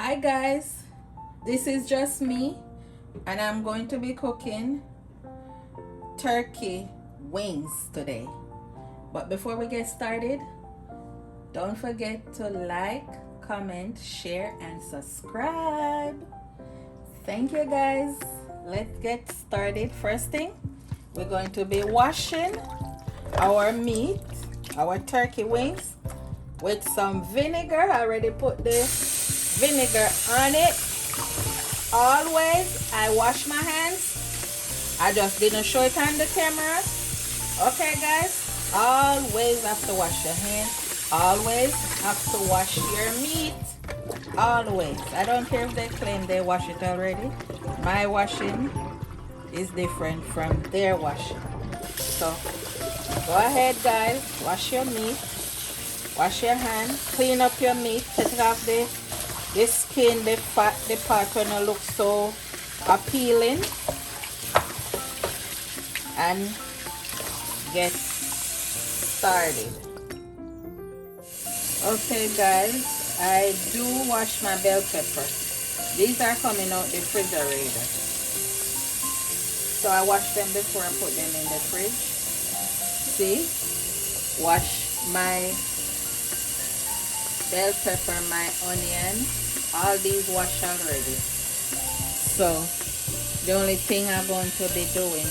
Hi guys, this is just me and I'm going to be cooking turkey wings today. But before we get started, don't forget to like, comment, share and subscribe. Thank you guys. Let's get started. First thing, we're going to be washing our meat, our turkey wings with some vinegar. I already put the vinegar on it. Always I wash my hands. I just didn't show it on the camera. Okay guys, always have to wash your hands. Always have to wash your meat. Always. I don't care if they claim they wash it already. My washing is different from their washing. So go ahead guys, wash your meat. Wash your hands, clean up your meat, take off the skin, the fat, the part when it looks so appealing, and get started. Okay guys, I do wash my bell pepper. These are coming out the refrigerator. So I wash them before I put them in the fridge. See? Wash my bell pepper, my onion, all these washed already. So the only thing I'm going to be doing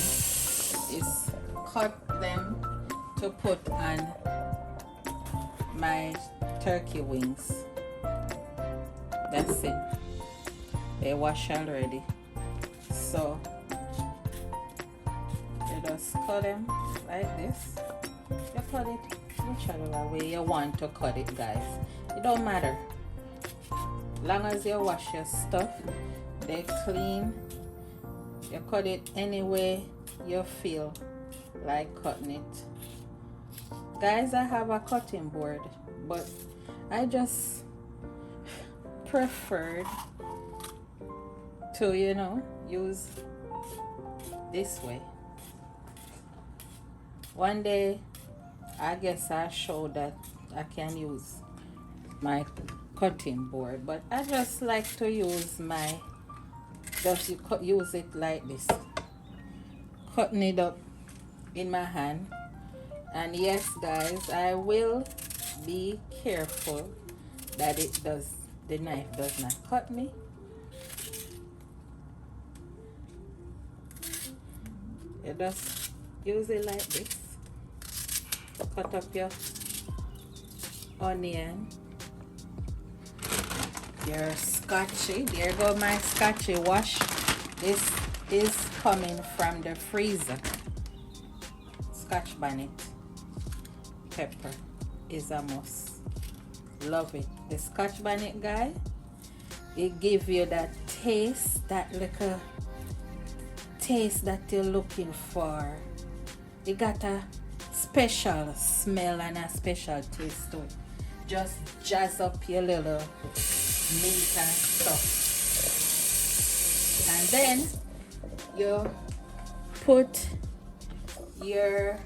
is cut them to put on my turkey wings. That's it. They wash already. So you just cut them like this. You cut it whichever way you want to cut it guys. It don't matter. Long as you wash your stuff, they clean. You cut it any way you feel like cutting it. Guys, I have a cutting board, but I just preferred to, use this way. One day, I guess I'll show that I can use my cutting board, but I just like to use use it like this, cutting it up in my hand. And yes guys, I will be careful that the knife does not cut me. You just use it like this. Cut up your onion, your scotchy. There go my scotchy wash. This is coming from the freezer. Scotch bonnet pepper is a must. Love it. The Scotch bonnet guy, it gives you that taste, that little taste that you're looking for. It got a special smell and a special taste to it. Just jazz up your little meat and stuff. And then you put your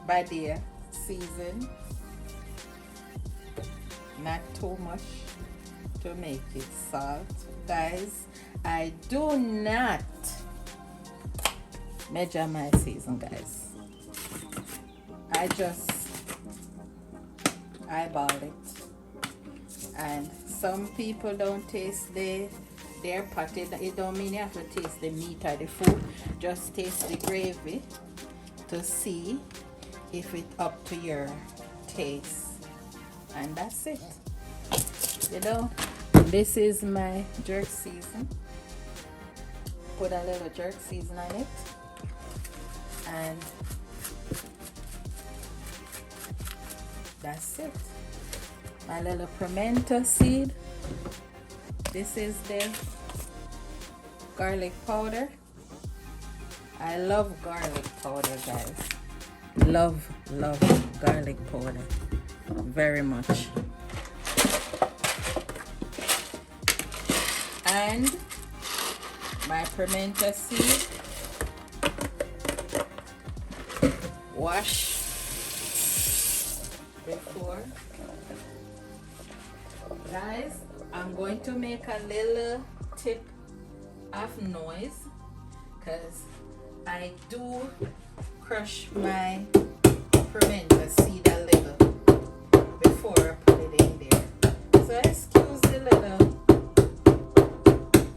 Badia season. Not too much to make it salt. Guys, I do not measure my season, guys. I just eyeball it. And some people don't taste their pot. It don't mean you have to taste the meat or the food. Just taste the gravy to see if it's up to your taste. And that's it. This is my jerk season. Put a little jerk season on it. And that's it. My little pimento seed. This is the garlic powder. I love garlic powder, guys. Love garlic powder very much. And my pimento seed. wash before. Guys, I'm going to make a little tip of noise because I do crush my pimento seed a little before I put it in there. So excuse the little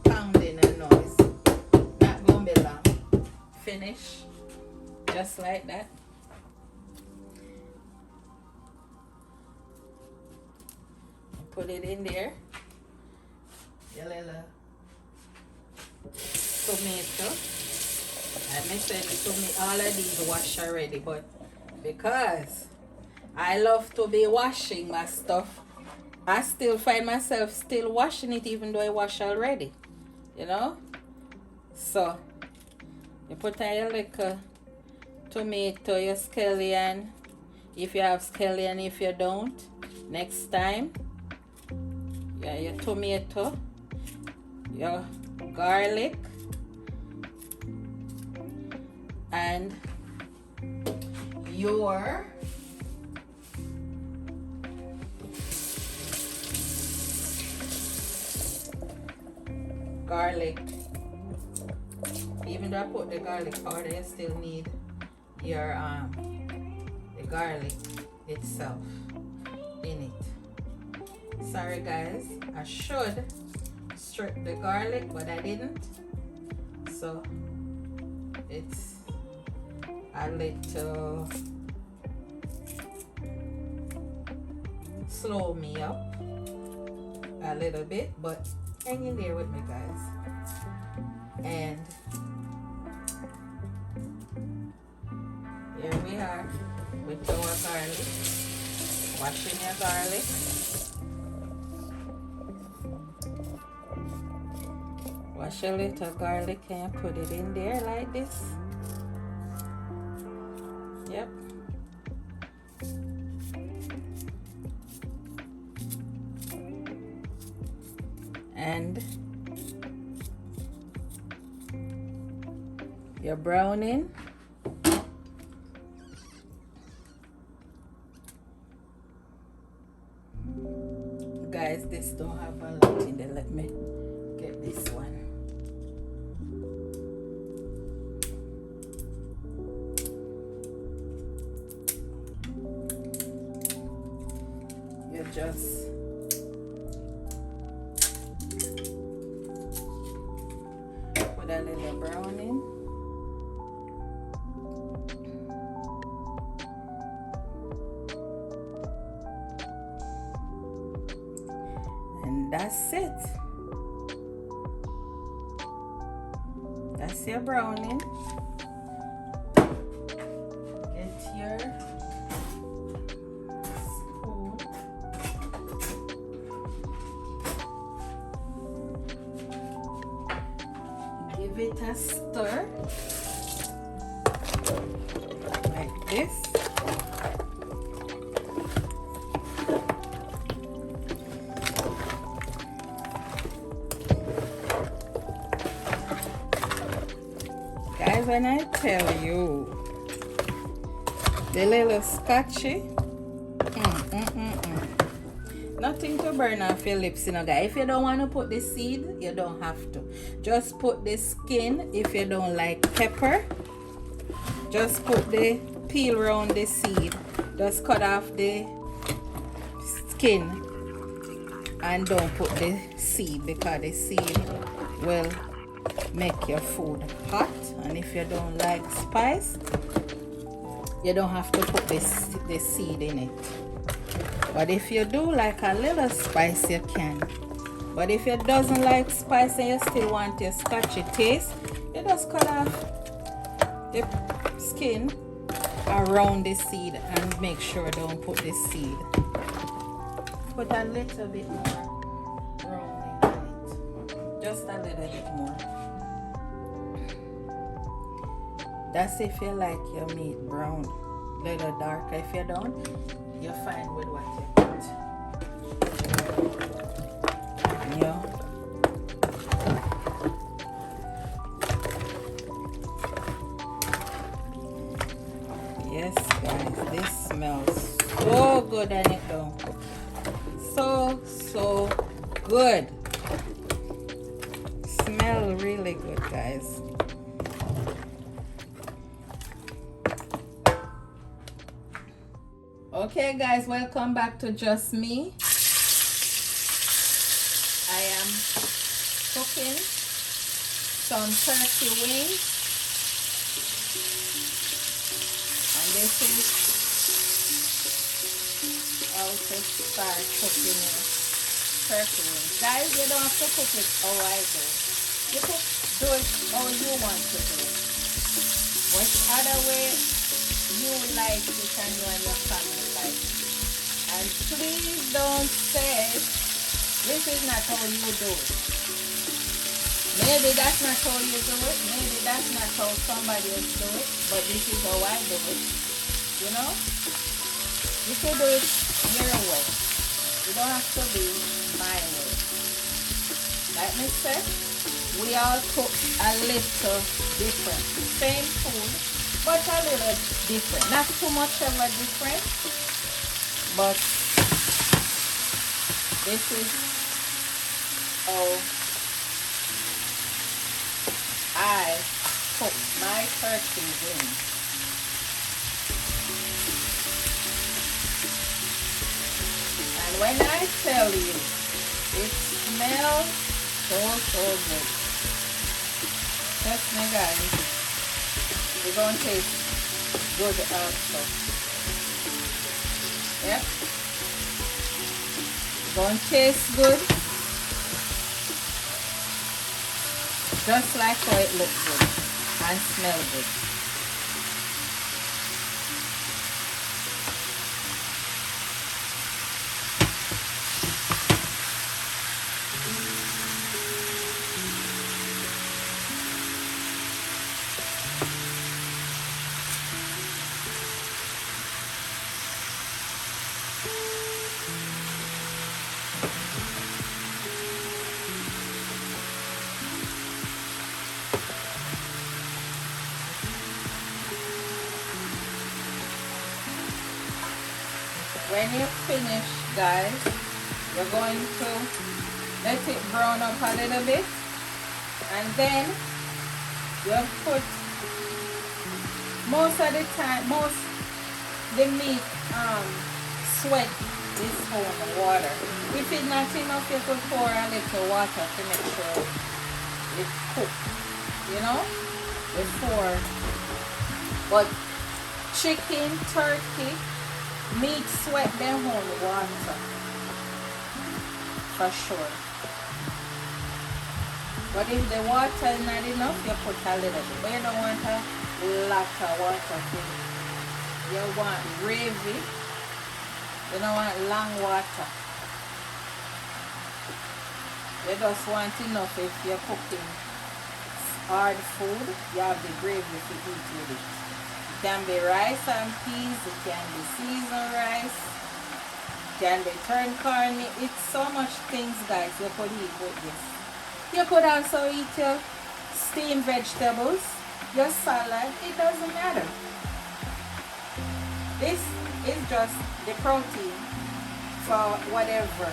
pounding and noise. Not gonna be long. Finish just like that. Put it in there. Your little tomato. Let me say all of these wash already, but because I love to be washing my stuff, I still find myself still washing it even though I wash already. You know? So you put on your little tomato, your scallion. If you have scallion, if you don't, next time. Yeah, your tomato, your garlic, and your garlic. Even though I put the garlic powder, you still need your the garlic itself in it. Sorry guys, I should strip the garlic, but I didn't. So it's a little slow me up a little bit, but hang in there with me guys. And here we are with our garlic. Washing your garlic. Wash a little garlic and put it in there like this. Yep. And you're browning. Guys, this don't have a lot in there. Let me get this one. You just put a little browning. And that's it. That's your browning. Get your spoon. Give it a stir. Like this. Guys, when I tell you the little scotchy, nothing to burn off your lips, you know, guys. If you don't want to put the seed, you don't have to. Just put the skin. If you don't like pepper, just put the peel around the seed. Just cut off the skin and don't put the seed, because the seed will make your food hot. And if you don't like spice, you don't have to put the seed in it. But if you do like a little spice, you can. But if you doesn't like spice and you still want your scotchy taste, you just cut off the skin around the seed and make sure don't put the seed. Put a little bit more browning in it. Just a little bit more. That's if you like your meat brown, little darker. If you don't, you're fine with what you put. Yeah. Yes, guys, this smells so good, and it don't. So good. Smell really good, guys. Okay, guys, welcome back to Just Me. I am cooking some turkey wings, and this is how to start cooking turkey wings. Guys, you don't have to cook it how I do. You do it how you want to do it. Which other way you like it and you and your family like it. And please don't say this is not how you do it. Maybe that's not how you do it. Maybe that's not how somebody else do it. But this is how I do it. You know? You can do it your way. You don't have to be my way. Like me said, we all cook a little different. Same food, but a little different. Not too much of a different, but this is how I cook my turkey wings. And when I tell you, it smells so good. Trust me, guys, it's gonna taste good also. Yep. Gonna taste good. Just like how it looks good and smell good. When you finish, guys, you're going to let it brown up a little bit, and then you put most of the time, the meat sweat is on the water. If it's not enough, you could pour a little water to make sure it's cooked, you know, before. But chicken, turkey, meat sweat them on water for sure. But if the water is not enough, you put a little bit. But you don't want a lot of water thing. You want gravy. You don't want long water. You just want enough. If you're cooking hard food, you have the gravy to eat with it. It can be rice and peas, it can be seasoned rice, it can be turned corn. It's so much things, guys, you could eat with this. You could also eat your steamed vegetables, your salad, it doesn't matter. This is just the protein for whatever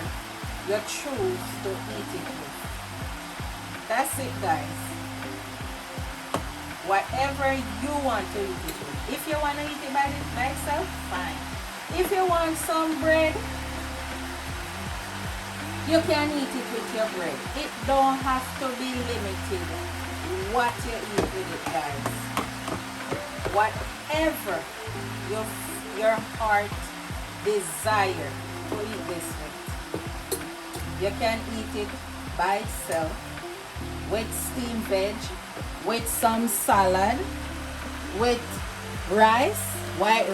you choose to eat it with. That's it, guys. Whatever you want to eat it with. If you want to eat it by itself, fine. If you want some bread, you can eat it with your bread. It don't have to be limited what you eat with it, guys. Whatever your heart desire to eat this with. You can eat it by itself, with steamed veg, with some salad, with rice, white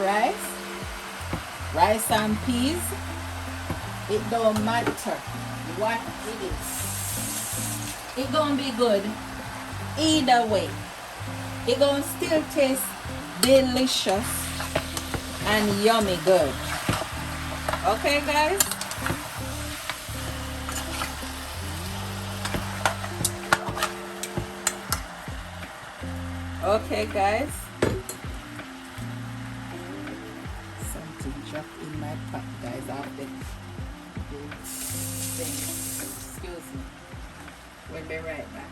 rice and peas. It don't matter what it is. It gonna be good either way. It gonna still taste delicious and yummy good. Okay, guys? Okay, guys. something dropped in my pot, guys. I have the thing. Excuse me. We'll be right back.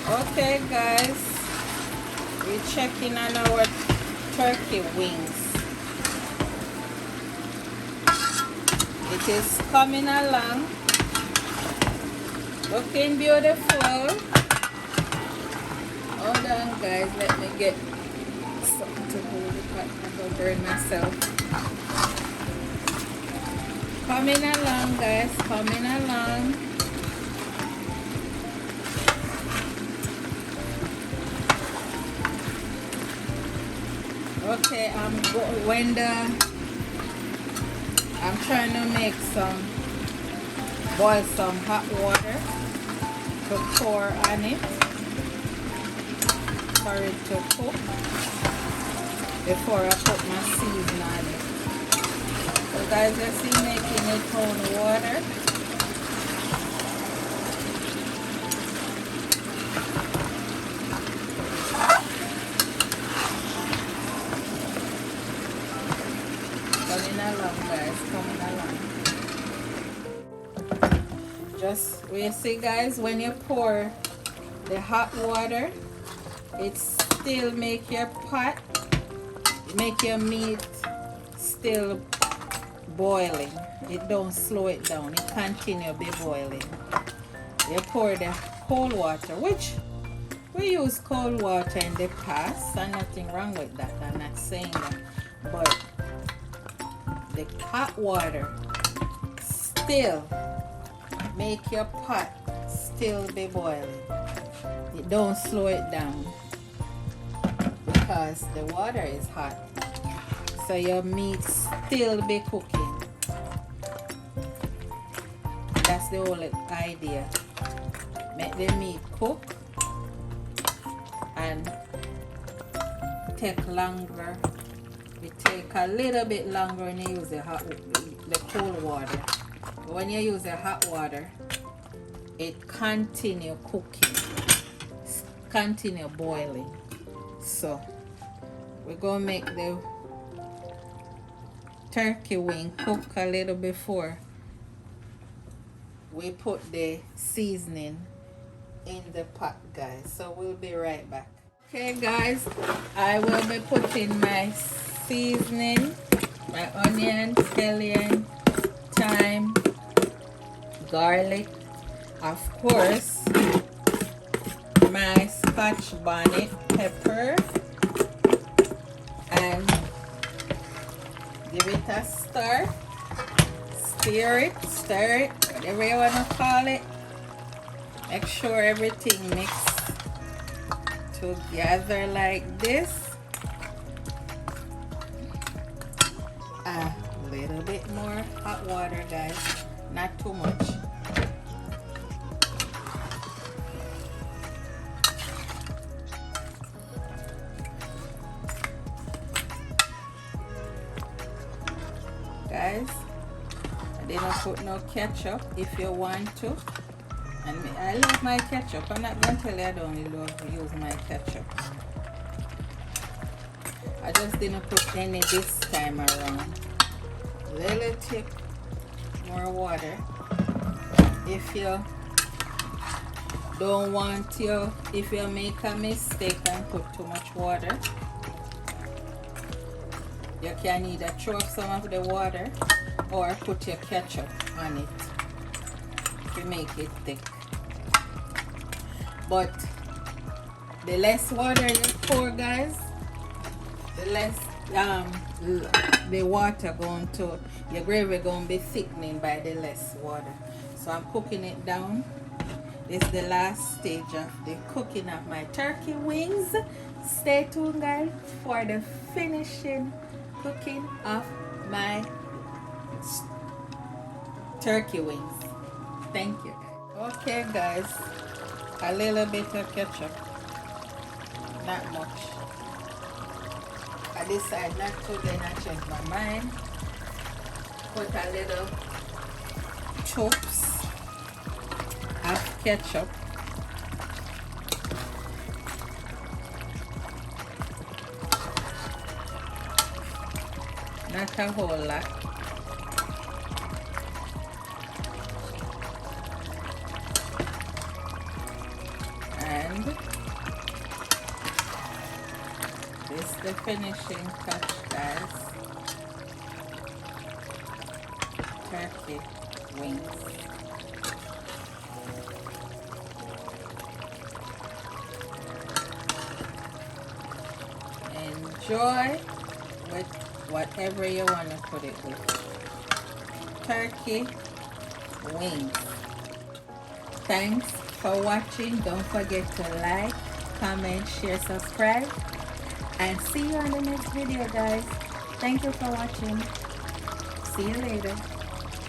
Okay, guys, we're checking on our turkey wings. It is coming along, looking beautiful. Hold on, guys, let me get something to hold it back. I'm gonna burn myself. Coming along, guys, coming along. Okay, I'm trying to make boil some hot water to pour on it for it to cook before I put my season on it. So guys, I see making it on water. Coming along, guys, coming along. Just, you see, guys, when you pour the hot water, it still make your pot, make your meat still boiling. It don't slow it down, it continue be boiling. You pour the cold water, which we use cold water in the past, and nothing wrong with that, I'm not saying that, but the hot water still make your pot still be boiling. It don't slow it down because the water is hot, so your meat still be cooking. That's the whole idea. Make the meat cook and take longer. It take a little bit longer when you use the cold water. But when you use the hot water, it continue cooking, continue boiling. So we're gonna make the turkey wing cook a little before we put the seasoning in the pot, guys. So we'll be right back. Okay, guys, I will be putting my seasoning, my onion, scallion, thyme, garlic, of course, my Scotch bonnet pepper, and give it a stir. Stir it, whatever you want to call it. Make sure everything mixes together like this. A little bit more hot water, guys, not too much. Guys, I didn't put no ketchup. If you want to, and I love my ketchup, I'm not gonna tell you I don't love to use my ketchup. I just didn't put any this time around. Little tip more water. If you don't want to, if you make a mistake and put too much water, you can either throw up some of the water or put your ketchup on it to make it thick. But the less water you pour, guys, the less the water going to, your gravy going to be thickening by the less water. So I'm cooking it down. This is the last stage of the cooking of my turkey wings. Stay tuned, guys, for the finishing cooking of my turkey wings. Thank you. Okay, guys, a little bit of ketchup, not much. I decided not to, then I changed my mind. Put a little chops of ketchup not a whole lot. And this is the finishing touch, guys. Turkey wings. Enjoy with whatever you want to put it with. Turkey wings. Thanks for watching. Don't forget to like, comment, share, subscribe, and see you on the next video, guys. Thank you for watching. See you later.